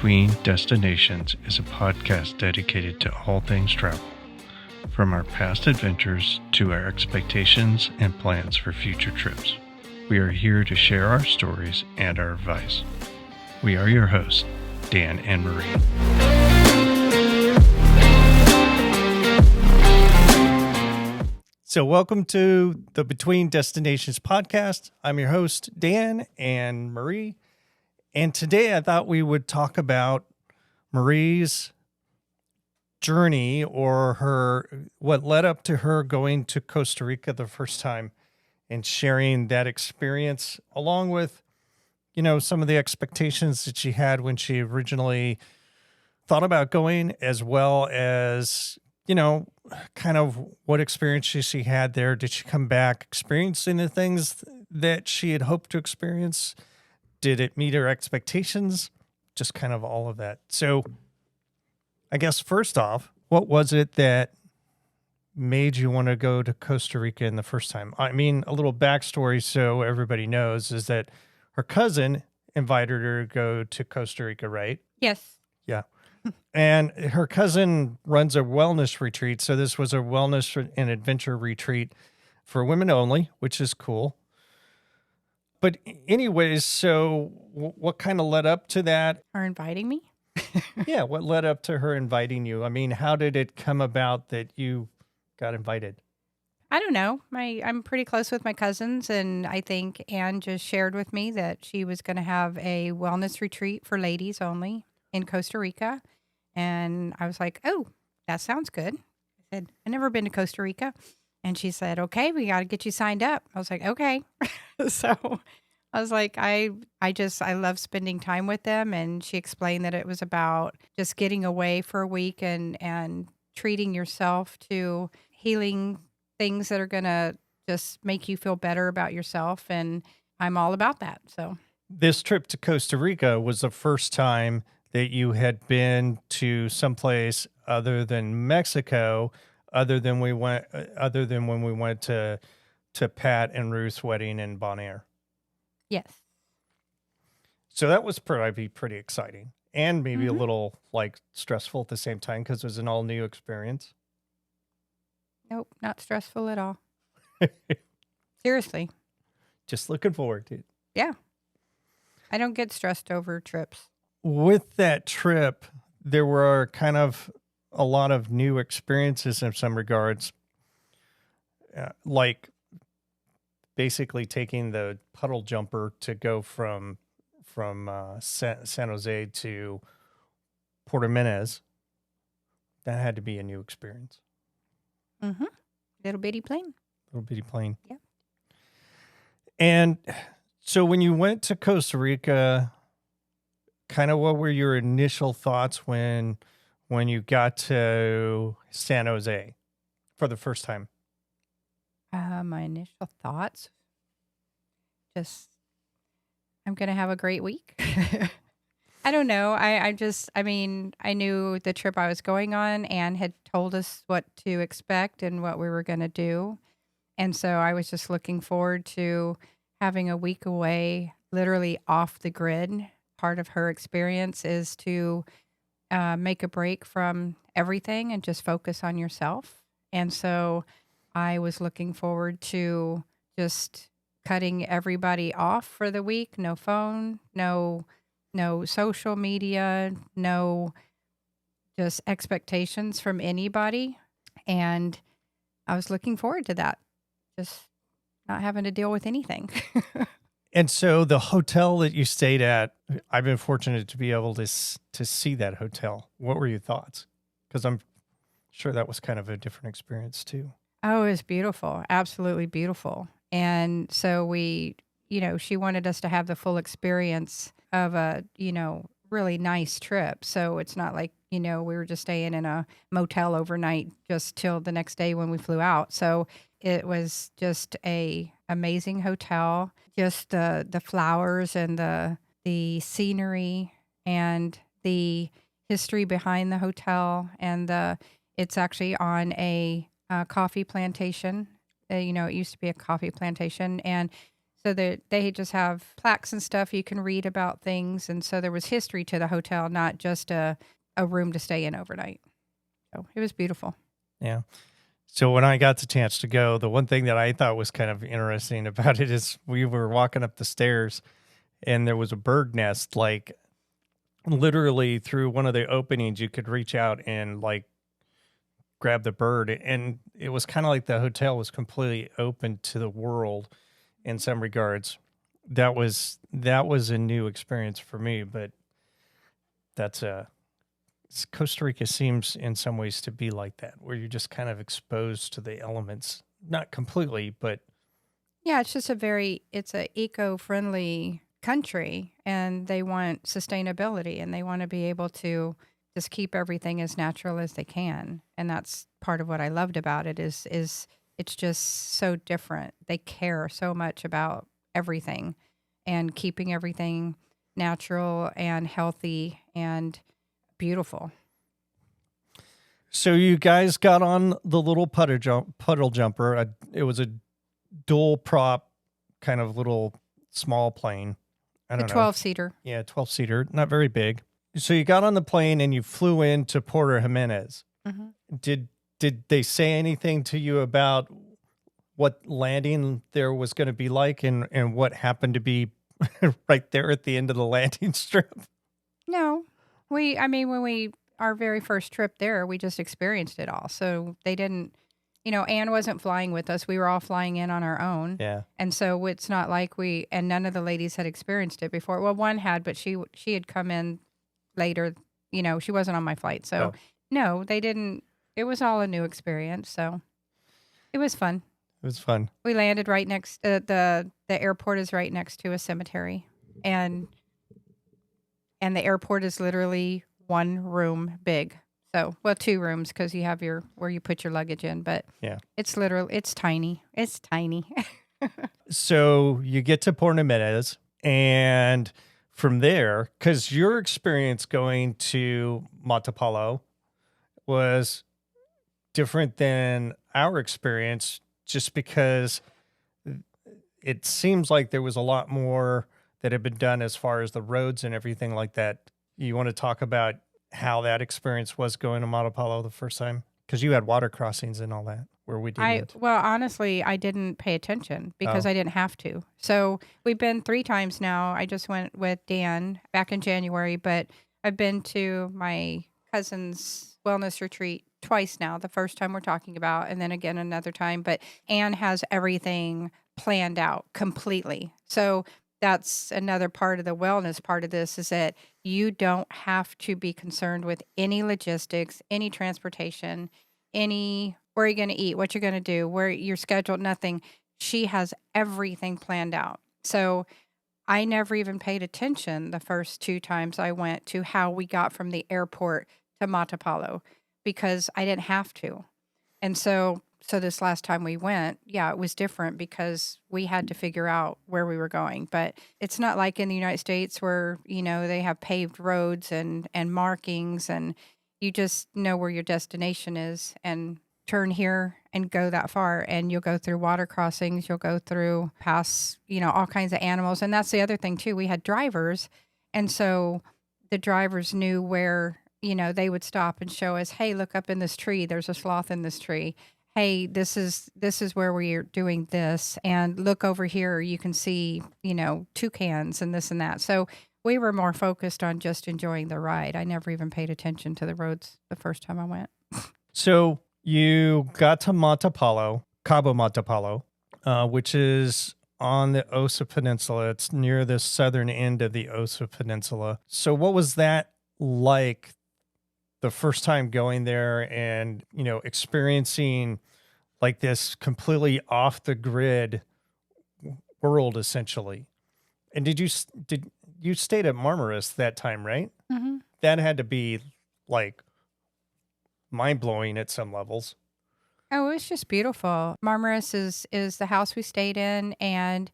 Between Destinations is a podcast dedicated to all things travel, from our past adventures to our expectations and plans for future trips. We are here to share our stories and our advice. We are your hosts, Dan and Marie. So welcome to the Between Destinations podcast. I'm your host, Dan and Marie. And today I thought we would talk about Marie's journey or what led up to her going to Costa Rica the first time and sharing that experience along with, some of the expectations that she had when she originally thought about going, as well as, kind of what experiences she had there. Did she come back experiencing the things that she had hoped to experience? Did it meet her expectations? Just kind of all of that. So I guess first off, what was it that made you want to go to Costa Rica in the first time? I mean, a little backstory so everybody knows is that her cousin invited her to go to Costa Rica, right? Yes. Yeah. And her cousin runs a wellness retreat. So this was a wellness and adventure retreat for women only, which is cool. But anyways, so what kind of led up to that? Are inviting me? Yeah, what led up to her inviting you? I mean, how did it come about that you got invited? I don't know. I'm pretty close with my cousins, and I think Anne just shared with me that she was going to have a wellness retreat for ladies only in Costa Rica. And I was like, oh, that sounds good. I said, I've never been to Costa Rica. And she said, okay, we got to get you signed up. I was like, okay. So I was like, I love spending time with them. And she explained that it was about just getting away for a week and treating yourself to healing things that are going to just make you feel better about yourself. And I'm all about that. So this trip to Costa Rica was the first time that you had been to someplace other than Mexico, other than when we went to Pat and Ruth's wedding in Bonaire. yes. So that was probably pretty exciting and maybe a little stressful at the same time because it was an all new experience. Nope, not stressful at all. Seriously. Just looking forward to it. Yeah. I don't get stressed over trips. With that trip, there were kind of a lot of new experiences in some regards, like basically taking the puddle jumper to go from San Jose to Puerto Jimenez. That had to be a new experience. Mm-hmm. Little bitty plane. Yeah. And so when you went to Costa Rica, kind of what were your initial thoughts when you got to San Jose for the first time? My initial thoughts, just, I'm going to have a great week. I don't know. I knew the trip I was going on and had told us what to expect and what we were going to do. And so I was just looking forward to having a week away, literally off the grid. Part of her experience is to make a break from everything and just focus on yourself. And so I was looking forward to just cutting everybody off for the week. No phone, no social media, no just expectations from anybody. And I was looking forward to that. Just not having to deal with anything. And so the hotel that you stayed at, I've been fortunate to be able to see that hotel. What were your thoughts? Because I'm sure that was kind of a different experience too. Oh, it was beautiful. Absolutely beautiful. And so she wanted us to have the full experience of a, really nice trip. So it's not like, we were just staying in a motel overnight just till the next day when we flew out. So it was just a amazing hotel, just the flowers and the scenery and the history behind the hotel. And it's actually on a coffee plantation. It used to be a coffee plantation. And So that they just have plaques and stuff you can read about things. And so there was history to the hotel, not just a room to stay in overnight. So it was beautiful. Yeah. So when I got the chance to go, the one thing that I thought was kind of interesting about it is we were walking up the stairs and there was a bird nest, like literally through one of the openings, you could reach out and like grab the bird. And it was kind of like the hotel was completely open to the world in some regards. That was a new experience for me, but Costa Rica seems in some ways to be like that, where you're just kind of exposed to the elements, not completely, but Yeah, it's just it's a eco-friendly country, and they want sustainability, and they want to be able to just keep everything as natural as they can. And that's part of what I loved about it is it's just so different. They care so much about everything and keeping everything natural and healthy and beautiful. So you guys got on the little puddle jumper. It was a dual prop kind of little small plane. I don't know. 12-seater. Yeah, 12-seater, not very big. So you got on the plane and you flew into Puerto Jimenez. Mm-hmm. Did they say anything to you about what landing there was going to be like and what happened to be right there at the end of the landing strip? No. When our very first trip there, we just experienced it all. So they didn't, Anne wasn't flying with us. We were all flying in on our own. Yeah. And so it's not like and none of the ladies had experienced it before. Well, one had, but she had come in later, she wasn't on my flight. So no, they didn't. It was all a new experience. So it was fun. It was fun. We landed right next, the airport is right next to a cemetery. And the airport is literally one room big. So, well, 2 rooms because you have where you put your luggage in, but yeah, it's tiny. It's tiny. So you get to Puerto Jimenez, and from there, because your experience going to Matapalo was different than our experience, just because it seems like there was a lot more that had been done as far as the roads and everything like that. You want to talk about how that experience was going to Matapalo the first time? Because you had water crossings and all that where we didn't. Well, honestly, I didn't pay attention because I didn't have to. So we've been 3 times now. I just went with Dan back in January, but I've been to my cousin's wellness retreat twice now. The first time we're talking about, and then again another time. But Anne has everything planned out completely. So that's another part of the wellness part of this is that you don't have to be concerned with any logistics, any transportation, where you're going to eat, what you're going to do, where you're scheduled, nothing. She has everything planned out. So I never even paid attention the first 2 times I went to how we got from the airport to Matapalo because I didn't have to. And so this last time we went, it was different because we had to figure out where we were going. But it's not like in the United States where, they have paved roads and markings and you just know where your destination is and turn here and go that far. And you'll go through water crossings. You'll go through past, all kinds of animals. And that's the other thing too. We had drivers. And so the drivers knew where, they would stop and show us, hey, look up in this tree. There's a sloth in this tree. Hey, this is where we're doing this. And look over here, you can see, toucans and this and that. So we were more focused on just enjoying the ride. I never even paid attention to the roads the first time I went. So you got to Cabo Matapalo, which is on the Osa Peninsula. It's near the southern end of the Osa Peninsula. So what was that like the first time going there and, experiencing like this completely off the grid world essentially? And did you stayed at Marmaris that time, right? Mm-hmm. That had to be like mind blowing at some levels. Oh, it was just beautiful. Marmaris is the house we stayed in, and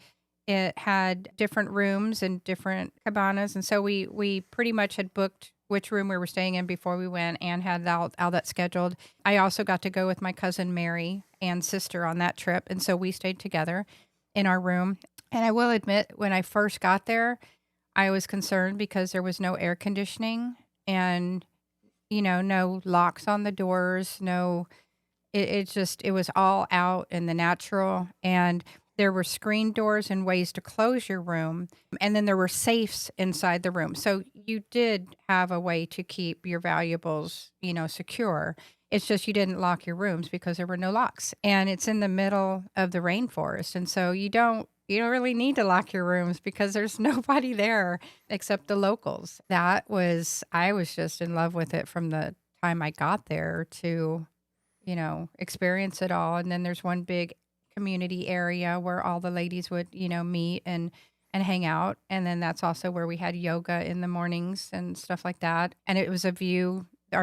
it had different rooms and different cabanas. And so we pretty much had booked which room we were staying in before we went and had all that scheduled. I also got to go with my cousin Mary and sister on that trip. And so we stayed together in our room. And I will admit, when I first got there, I was concerned because there was no air conditioning and, no locks on the doors, no, it was all out in the natural. And there were screen doors and ways to close your room. And then there were safes inside the room. So you did have a way to keep your valuables, secure. It's just you didn't lock your rooms because there were no locks. And it's in the middle of the rainforest. And so you don't really need to lock your rooms because there's nobody there except the locals. I was just in love with it from the time I got there to, experience it all. And then there's one big community area where all the ladies would, meet and hang out. And then that's also where we had yoga in the mornings and stuff like that. And it was our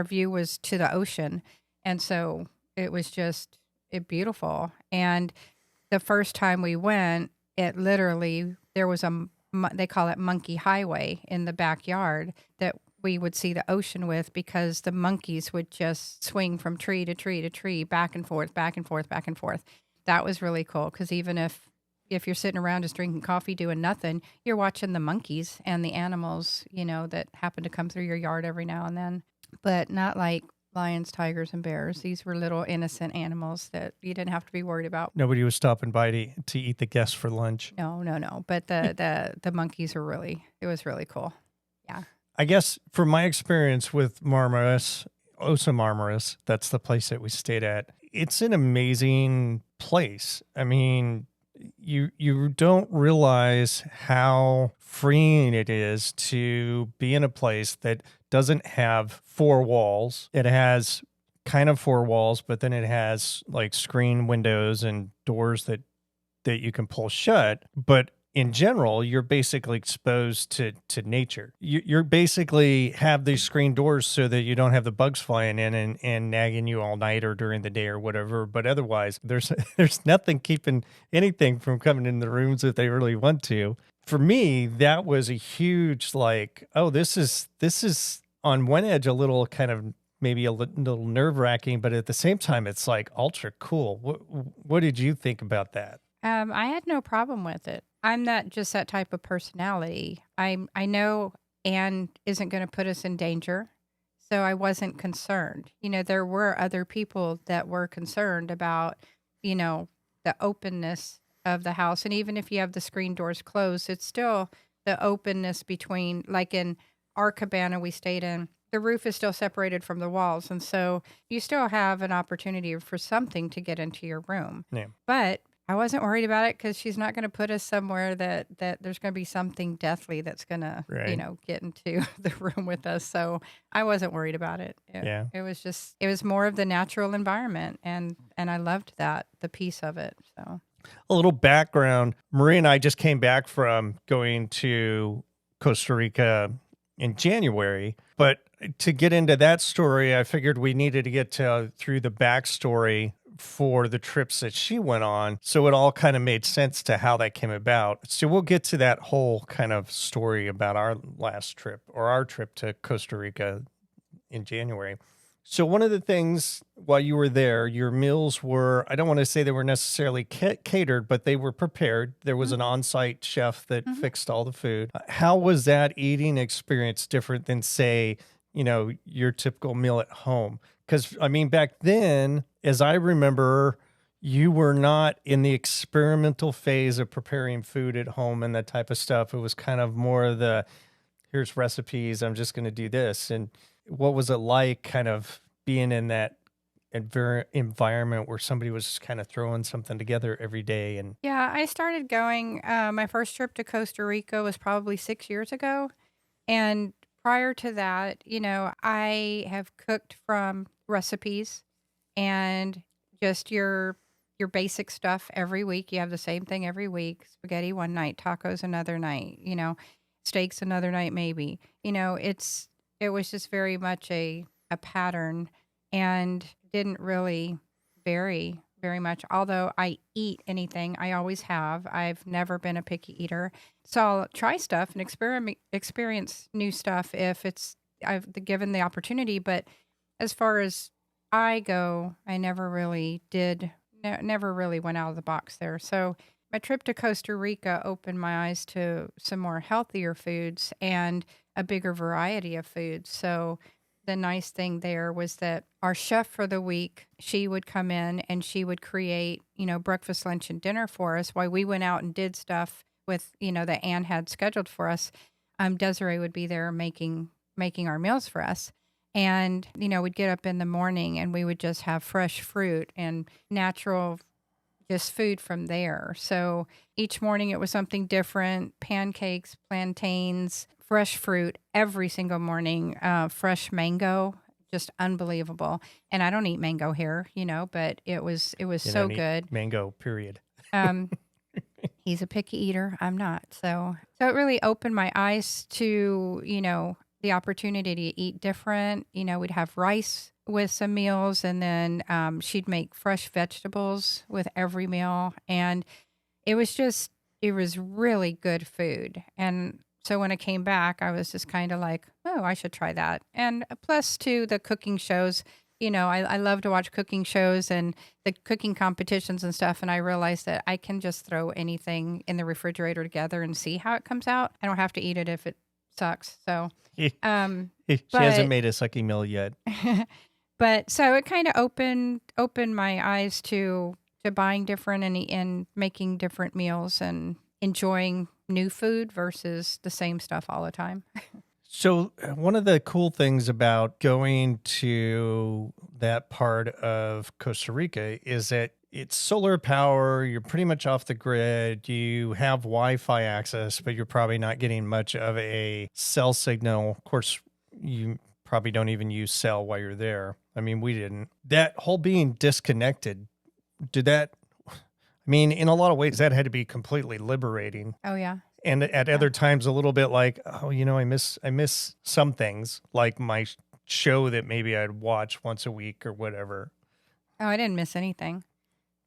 view was to the ocean. And so it was just beautiful. And the first time we went, it literally, there was they call it Monkey Highway in the backyard that we would see the ocean with because the monkeys would just swing from tree to tree to tree, back and forth, back and forth, back and forth. That was really cool because even if you're sitting around just drinking coffee doing nothing, you're watching the monkeys and the animals, that happen to come through your yard every now and then. But not like lions, tigers, and bears. These were little innocent animals that you didn't have to be worried about. Nobody was stopping by to eat the guests for lunch. No. But the monkeys were it was really cool. Yeah. I guess from my experience with Osa Marmaris, that's the place that we stayed at. It's an amazing place. I mean, you don't realize how freeing it is to be in a place that doesn't have four walls. It has kind of four walls, but then it has like screen windows and doors that you can pull shut. But in general, you're basically exposed to nature. You're basically have these screen doors so that you don't have the bugs flying in and nagging you all night or during the day or whatever. But otherwise, there's nothing keeping anything from coming in the rooms if they really want to. For me, that was a huge this is on one edge a little kind of maybe a little nerve-wracking, but at the same time, it's like ultra cool. What did you think about that? I had no problem with it. I'm not just that type of personality. I know Anne isn't going to put us in danger, so I wasn't concerned. There were other people that were concerned about, the openness of the house. And even if you have the screen doors closed, it's still the openness between, like in our cabana we stayed in, the roof is still separated from the walls. And so you still have an opportunity for something to get into your room. Yeah. But I wasn't worried about it because she's not going to put us somewhere that there's going to be something deathly that's going to, get into the room with us. So I wasn't worried about it. It was more of the natural environment. And I loved that, the piece of it. So a little background. Marie and I just came back from going to Costa Rica in January, but to get into that story, I figured we needed to get through the backstory for the trips that she went on. So it all kind of made sense to how that came about. So we'll get to that whole kind of story about our last trip or our trip to Costa Rica in January. So one of the things while you were there, your meals were, I don't want to say they were necessarily catered, but they were prepared. There was an on-site chef that fixed all the food. How was that eating experience different than, say, your typical meal at home? Because, I mean, back then, as I remember, you were not in the experimental phase of preparing food at home and that type of stuff. It was kind of more of the, here's recipes, I'm just going to do this. And what was it like kind of being in that environment where somebody was just kind of throwing something together every day? And yeah, I started going, my first trip to Costa Rica was probably 6 years ago. And prior to that, I have cooked from recipes and just your basic stuff every week. You have the same thing every week. Spaghetti one night, tacos another night, steaks another night maybe. It was just very much a pattern and didn't really vary very much. Although I eat anything, I always have. I've never been a picky eater. So I'll try stuff and experience new stuff if I've given the opportunity. But as far as I go, I never really did, never really went out of the box there. So my trip to Costa Rica opened my eyes to some more healthier foods and a bigger variety of foods. So the nice thing there was that our chef for the week, she would come in and she would create, breakfast, lunch, and dinner for us while we went out and did stuff with, that Anne had scheduled for us. Desiree would be there making our meals for us. And, we'd get up in the morning and we would just have fresh fruit and natural just food from there. So each morning it was something different: pancakes, plantains, fresh fruit every single morning, fresh mango, just unbelievable. And I don't eat mango here, but it was so good. Mango, period. Um, he's a picky eater. I'm not. So it really opened my eyes to, the opportunity to eat different. We'd have rice with some meals, and then she'd make fresh vegetables with every meal. And it was really good food. And so when I came back, I was just kind of like, oh, I should try that. And plus to the cooking shows, I love to watch cooking shows and the cooking competitions and stuff. And I realized that I can just throw anything in the refrigerator together and see how it comes out. I don't have to eat it if it sucks. So, she hasn't made a sucky meal yet. But so it kind of opened my eyes to buying different and making different meals and enjoying new food versus the same stuff all the time. So one of the cool things about going to that part of Costa Rica is that it's solar power. You're pretty much off the grid. You have Wi-Fi access, but you're probably not getting much of a cell signal. Of course, you probably don't even use cell while you're there. I mean, we didn't. That whole being disconnected, in a lot of ways, that had to be completely liberating. Oh, yeah. And at other times, a little bit like, oh, I miss some things, like my show that maybe I'd watch once a week or whatever. Oh, I didn't miss anything.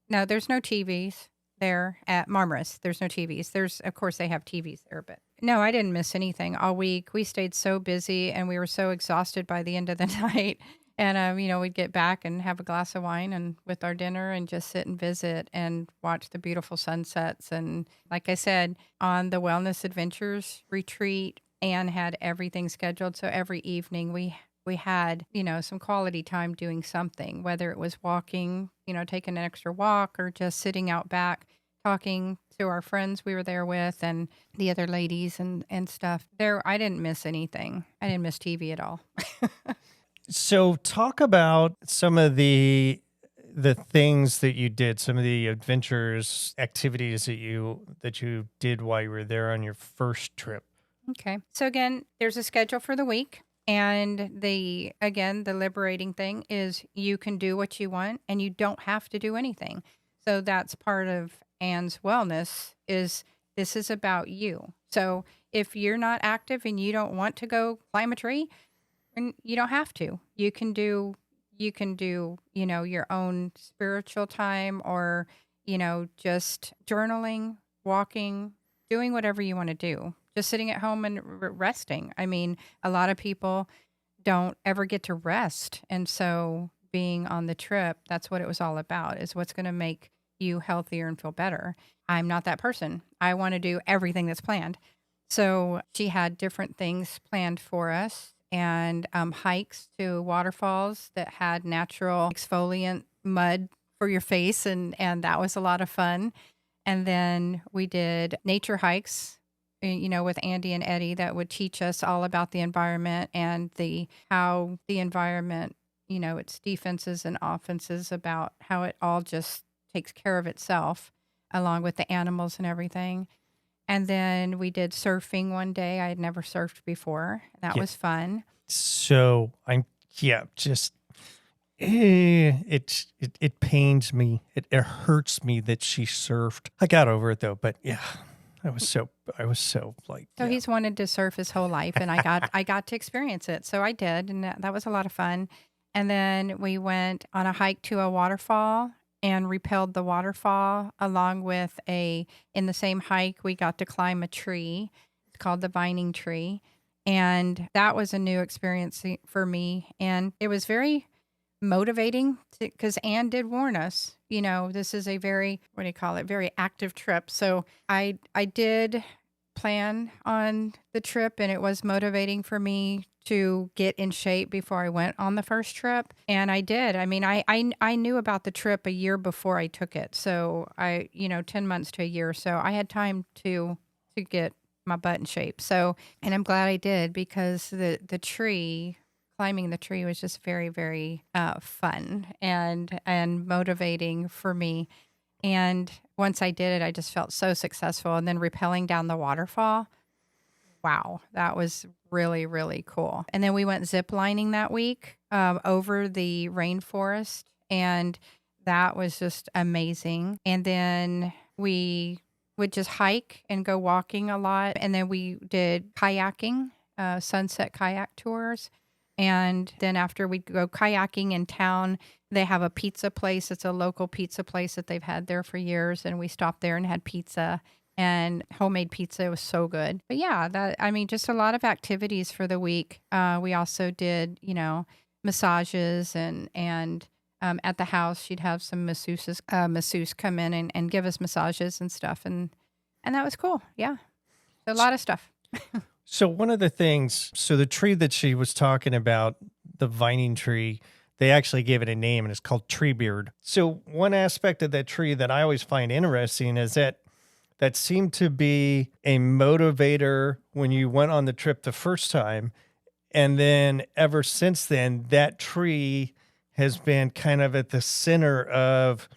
No, there's no TVs there at Marmaris. There's no TVs. Of course, they have TVs there, but no, I didn't miss anything all week. We stayed so busy and we were so exhausted by the end of the night. And, we'd get back and have a glass of wine and with our dinner and just sit and visit and watch the beautiful sunsets. And like I said, on the Wellness Adventures retreat, Anne had everything scheduled. So every evening we had, some quality time doing something, whether it was walking, taking an extra walk or just sitting out back, talking to our friends we were there with and the other ladies and stuff. I didn't miss anything. I didn't miss TV at all. So talk about some of the things that you did, some of the adventures, activities that you did while you were there on your first trip. Okay. So again, there's a schedule for the week. And the liberating thing is you can do what you want and you don't have to do anything. So that's part of Anne's wellness is this is about you. So if you're not active and you don't want to go climb a tree, and you don't have to. You can do, your own spiritual time or, just journaling, walking, doing whatever you want to do. Just sitting at home and resting. I mean, a lot of people don't ever get to rest. And so being on the trip, that's what it was all about, is what's going to make you healthier and feel better. I'm not that person. I want to do everything that's planned. So she had different things planned for us and hikes to waterfalls that had natural exfoliant mud for your face. And that was a lot of fun. And then we did nature hikes, with Andy and Eddie that would teach us all about the environment and how the environment, its defenses and offenses, about how it all just takes care of itself along with the animals and everything. And then we did surfing one day. I had never surfed before. That was fun. So it pains me. It hurts me that she surfed. I got over it though, but yeah. I was so like. So he's wanted to surf his whole life, and I got to experience it. So I did, and that was a lot of fun. And then we went on a hike to a waterfall and rappelled the waterfall along with in the same hike, we got to climb a tree. It's called the Vining Tree. And that was a new experience for me. And it was very motivating because Anne did warn us, this is a very, what do you call it, very active trip. So I did plan on the trip, and it was motivating for me to get in shape before I went on the first trip. And I did. I mean, I knew about the trip a year before I took it. So 10 months to a year. So I had time to get my butt in shape. So, and I'm glad I did, because climbing the tree was just very, very fun and motivating for me. And once I did it, I just felt so successful. And then rappelling down the waterfall, wow, that was really, really cool. And then we went zip lining that week over the rainforest, and that was just amazing. And then we would just hike and go walking a lot. And then we did kayaking, sunset kayak tours. And then after we go kayaking in town, they have a pizza place. It's a local pizza place that they've had there for years. And we stopped there and had pizza and homemade pizza. It was so good. But yeah, just a lot of activities for the week. We also did, massages and at the house, she'd have some masseuse come in and give us massages and stuff. And that was cool. Yeah. A lot of stuff. So one of the things, the tree that she was talking about, the vining tree, they actually gave it a name, and it's called tree beard. So one aspect of that tree that I always find interesting is that seemed to be a motivator when you went on the trip the first time. And then ever since then, that tree has been kind of at the center of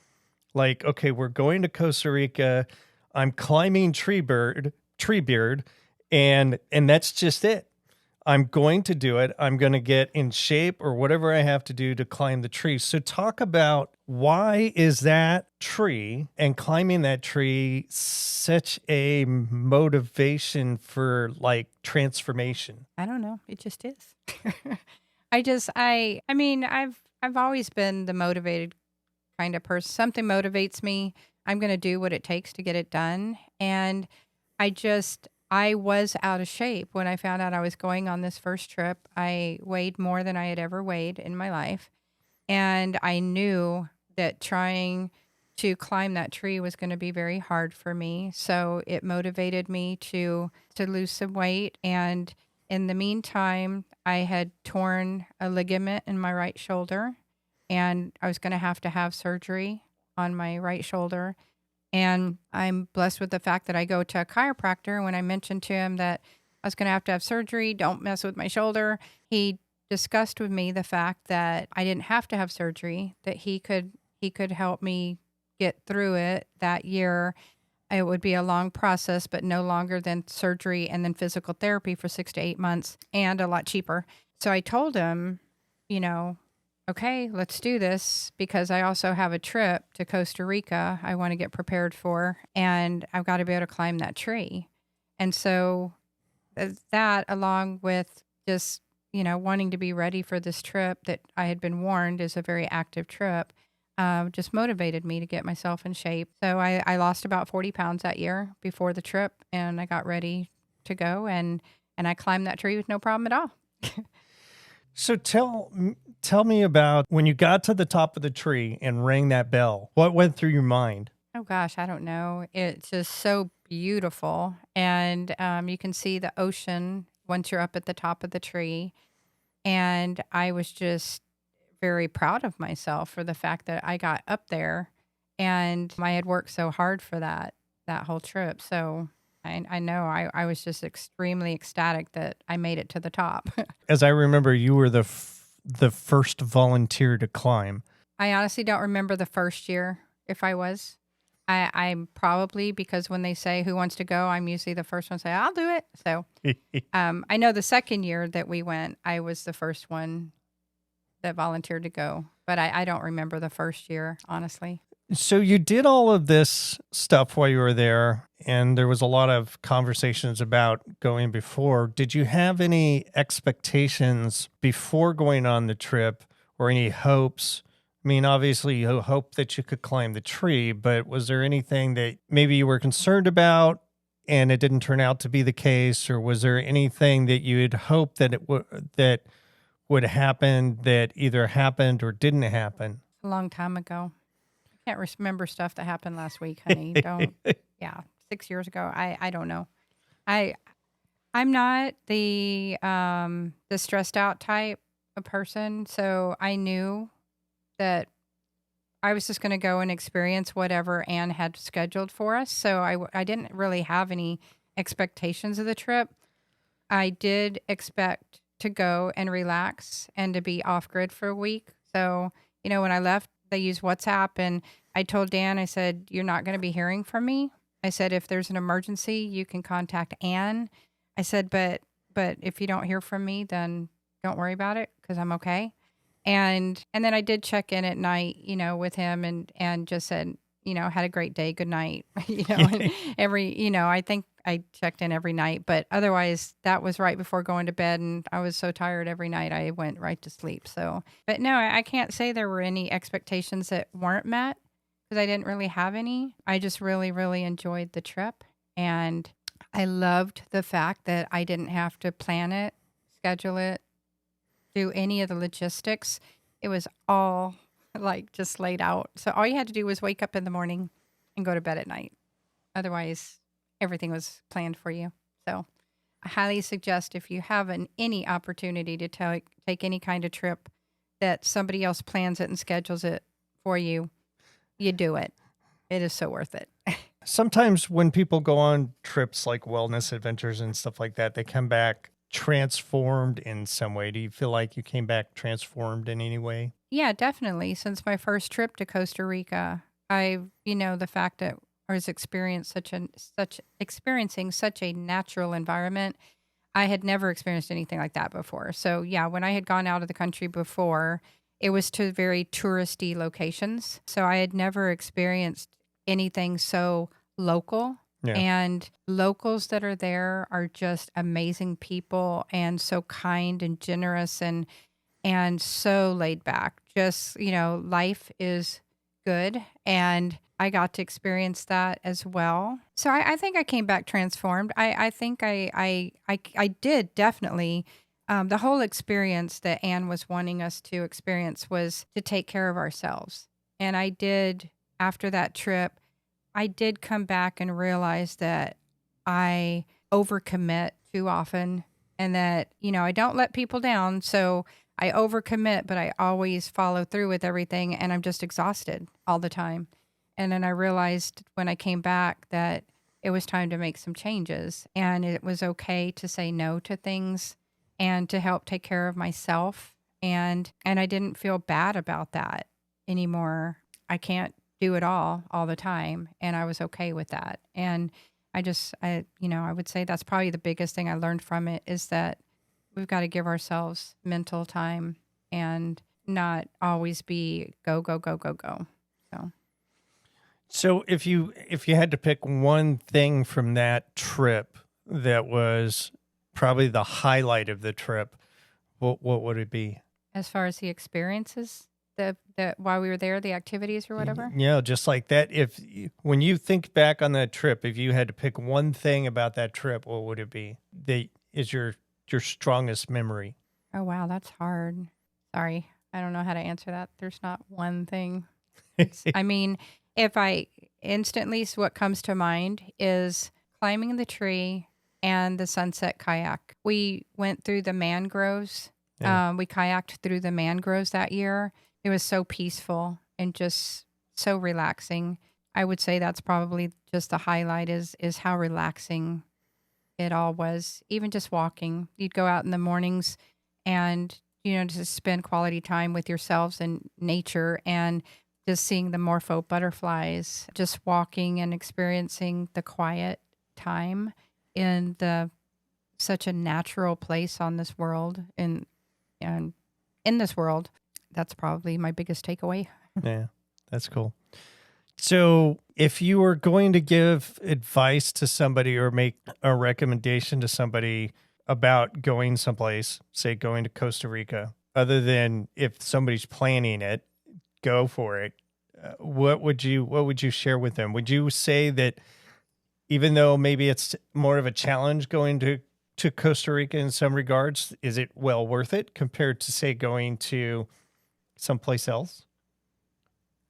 like, okay, we're going to Costa Rica. I'm climbing tree beard. And that's just it. I'm going to do it. I'm going to get in shape or whatever I have to do to climb the tree. So talk about, why is that tree and climbing that tree such a motivation for like transformation? I don't know. It just is. I've always been the motivated kind of person. Something motivates me, I'm going to do what it takes to get it done. And I was out of shape when I found out I was going on this first trip. I weighed more than I had ever weighed in my life. And I knew that trying to climb that tree was going to be very hard for me. So it motivated me to lose some weight. And in the meantime, I had torn a ligament in my right shoulder, and I was going to have surgery on my right shoulder. And I'm blessed with the fact that I go to a chiropractor. When I mentioned to him that I was going to have surgery, don't mess with my shoulder, he discussed with me the fact that I didn't have to have surgery, that he could help me get through it that year. It would be a long process, but no longer than surgery and then physical therapy for 6 to 8 months, and a lot cheaper. So I told him, okay, let's do this, because I also have a trip to Costa Rica I want to get prepared for, and I've got to be able to climb that tree. And so that, along with just, wanting to be ready for this trip that I had been warned is a very active trip, just motivated me to get myself in shape. So I lost about 40 pounds that year before the trip, and I got ready to go, and I climbed that tree with no problem at all. So tell me about when you got to the top of the tree and rang that bell. What went through your mind? Oh gosh, I don't know. It's just so beautiful, and you can see the ocean once you're up at the top of the tree. And I was just very proud of myself for the fact that I got up there, and I had worked so hard for that whole trip. So I know I was just extremely ecstatic that I made it to the top. As I remember, you were the first volunteer to climb. I honestly don't remember the first year if I was. I'm probably, because when they say who wants to go, I'm usually the first one to say, I'll do it. So I know the second year that we went, I was the first one that volunteered to go. But I don't remember the first year, honestly. So you did all of this stuff while you were there, and there was a lot of conversations about going before. Did you have any expectations before going on the trip, or any hopes? I mean, obviously you hope that you could climb the tree, but was there anything that maybe you were concerned about and it didn't turn out to be the case? Or was there anything that you had hoped that would happen that either happened or didn't happen? A long time ago. I can't remember stuff that happened last week, honey. Don't. Yeah, 6 years ago. I don't know. I'm not the stressed out type of person, so I knew that I was just going to go and experience whatever Anne had scheduled for us. So I didn't really have any expectations of the trip. I did expect to go and relax and to be off grid for a week. So, when I left, they used WhatsApp, and I told Dan, I said, "You're not going to be hearing from me." I said, "If there's an emergency, you can contact Anne." I said, but if you don't hear from me, then don't worry about it because I'm okay. And then I did check in at night, with him and just said, had a great day. Good night. And I think I checked in every night, but otherwise that was right before going to bed. And I was so tired every night, I went right to sleep. So, but no, I can't say there were any expectations that weren't met because I didn't really have any. I just really, really enjoyed the trip. And I loved the fact that I didn't have to plan it, schedule it, do any of the logistics. It was all like just laid out. So all you had to do was wake up in the morning and go to bed at night. Otherwise, everything was planned for you. So I highly suggest if you have any opportunity to take any kind of trip that somebody else plans it and schedules it for you, you do it. It is so worth it. Sometimes when people go on trips like wellness adventures and stuff like that, they come back transformed in some way. Do you feel like you came back transformed in any way? Yeah, definitely. Since my first trip to Costa Rica, the fact that I was experiencing such a natural environment, I had never experienced anything like that before. So yeah, when I had gone out of the country before, it was to very touristy locations. So I had never experienced anything so local. Yeah. And locals that are there are just amazing people and so kind and generous and so laid back. Just, life is good. And I got to experience that as well. So I think I came back transformed. I think I did definitely. The whole experience that Anne was wanting us to experience was to take care of ourselves. And I did, after that trip, I did come back and realize that I overcommit too often and that, I don't let people down. So I overcommit, but I always follow through with everything and I'm just exhausted all the time. And then I realized when I came back that it was time to make some changes and it was okay to say no to things and to help take care of myself. And I didn't feel bad about that anymore. I can't do it all the time. And I was okay with that. And I would say that's probably the biggest thing I learned from it is that we've got to give ourselves mental time and not always be go, go, go, go, go. So if you had to pick one thing from that trip that was probably the highlight of the trip, what would it be? As far as the experiences, the while we were there, the activities or whatever? Yeah, just like that. When you think back on that trip, if you had to pick one thing about that trip, what would it be? That is your strongest memory? Oh, wow, that's hard. Sorry, I don't know how to answer that. There's not one thing. I mean, if I instantly, so what comes to mind is climbing the tree and the sunset kayak. We went through the mangroves. Yeah. We kayaked through the mangroves that year. It was so peaceful and just so relaxing. I would say that's probably just the highlight is how relaxing it all was. Even just walking, you'd go out in the mornings and, just spend quality time with yourselves and nature and just seeing the morpho butterflies, just walking and experiencing the quiet time in such a natural place on this world and in this world. That's probably my biggest takeaway. Yeah, that's cool. So if you were going to give advice to somebody or make a recommendation to somebody about going someplace, say going to Costa Rica, other than if somebody's planning it, go for it. What would you share with them? Would you say that even though maybe it's more of a challenge going to to Costa Rica in some regards? Is it well worth it compared to, say, going to someplace else?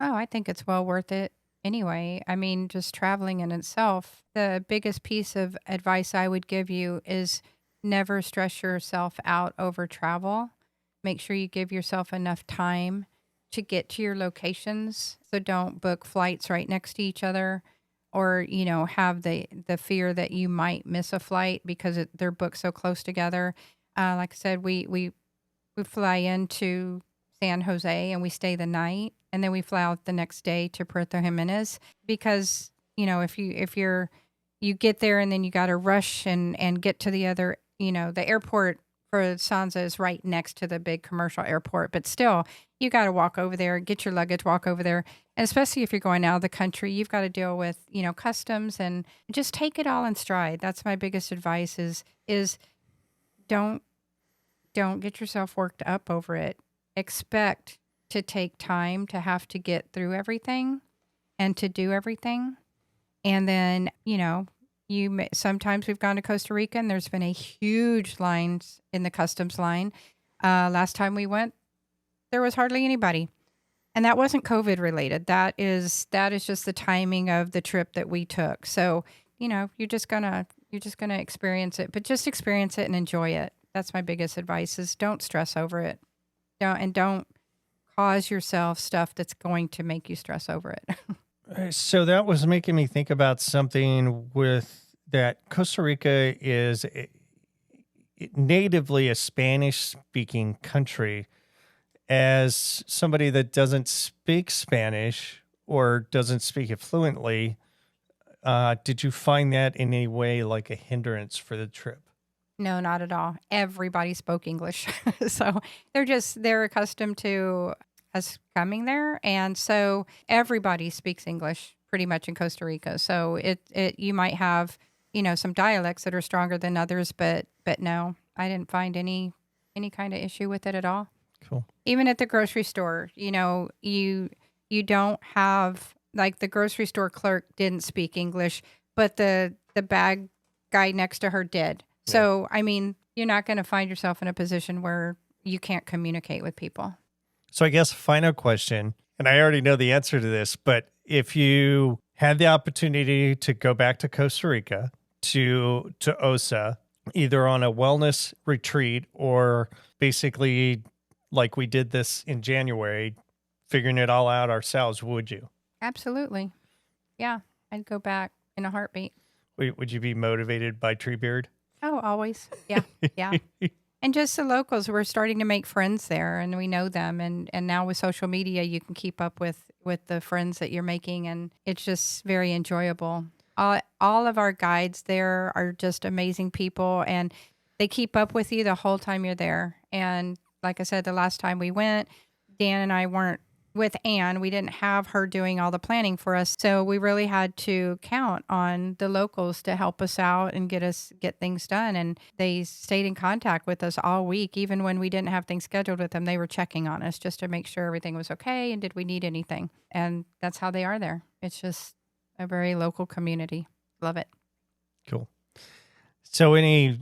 Oh, I think it's well worth it anyway. I mean, just traveling in itself, the biggest piece of advice I would give you is never stress yourself out over travel. Make sure you give yourself enough time to get to your locations. So don't book flights right next to each other or, have the fear that you might miss a flight because they're booked so close together. Like I said, we fly into San Jose and we stay the night, and then we fly out the next day to Puerto Jimenez because if you get there and then you got to rush and get to the other, the airport for Sanza is right next to the big commercial airport, but still you got to walk over there, get your luggage, walk over there, and especially if you're going out of the country, you've got to deal with customs, and just take it all in stride. That's my biggest advice: is don't get yourself worked up over it. Expect to take time to have to get through everything and to do everything. And then, sometimes we've gone to Costa Rica and there's been a huge lines in the customs line. Last time we went, there was hardly anybody. And that wasn't COVID related. That is just the timing of the trip that we took. So, you're just gonna experience it, but just experience it and enjoy it. That's my biggest advice: is don't stress over it. Don't cause yourself stuff that's going to make you stress over it. So that was making me think about something with that. Costa Rica is natively a Spanish-speaking country. As somebody that doesn't speak Spanish or doesn't speak it fluently, did you find that in any way like a hindrance for the trip? No, not at all. Everybody spoke English. So they're accustomed to us coming there. And so everybody speaks English pretty much in Costa Rica. So you might have, some dialects that are stronger than others, but no, I didn't find any kind of issue with it at all. Cool. Even at the grocery store, you don't have, like, the grocery store clerk didn't speak English, but the bag guy next to her did. So, I mean, you're not going to find yourself in a position where you can't communicate with people. So I guess final question, and I already know the answer to this, but if you had the opportunity to go back to Costa Rica, to Osa, either on a wellness retreat or basically like we did this in January, figuring it all out ourselves, would you? Absolutely. Yeah, I'd go back in a heartbeat. Would you be motivated by Treebeard? Oh, always. Yeah. Yeah. And just the locals, we're starting to make friends there and we know them. And now with social media, you can keep up with the friends that you're making. And it's just very enjoyable. All of our guides there are just amazing people, and they keep up with you the whole time you're there. And like I said, the last time we went, Dan and I weren't with Anne. We didn't have her doing all the planning for us. So we really had to count on the locals to help us out and get things done. And they stayed in contact with us all week. Even when we didn't have things scheduled with them, they were checking on us just to make sure everything was okay and did we need anything. And that's how they are there. It's just a very local community. Love it. Cool. So any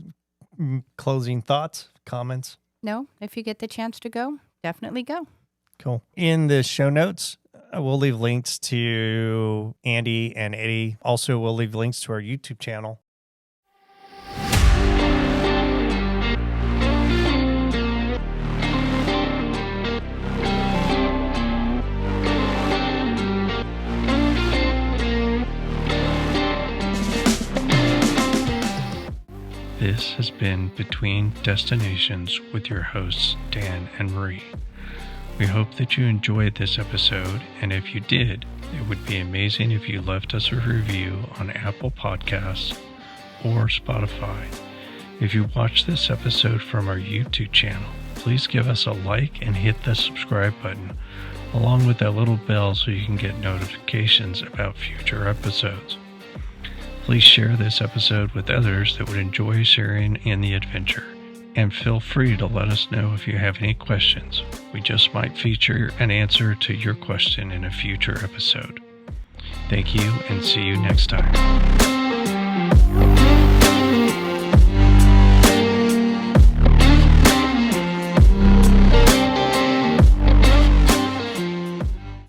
closing thoughts, comments? No, if you get the chance to go, definitely go. Cool. In the show notes, we'll leave links to Andy and Eddie. Also, we'll leave links to our YouTube channel. This has been Between Destinations with your hosts, Dan and Marie. We hope that you enjoyed this episode, and if you did, it would be amazing if you left us a review on Apple Podcasts or Spotify. If you watched this episode from our YouTube channel, please give us a like and hit the subscribe button, along with that little bell so you can get notifications about future episodes. Please share this episode with others that would enjoy sharing in the adventure. And feel free to let us know if you have any questions. We just might feature an answer to your question in a future episode. Thank you, and see you next time.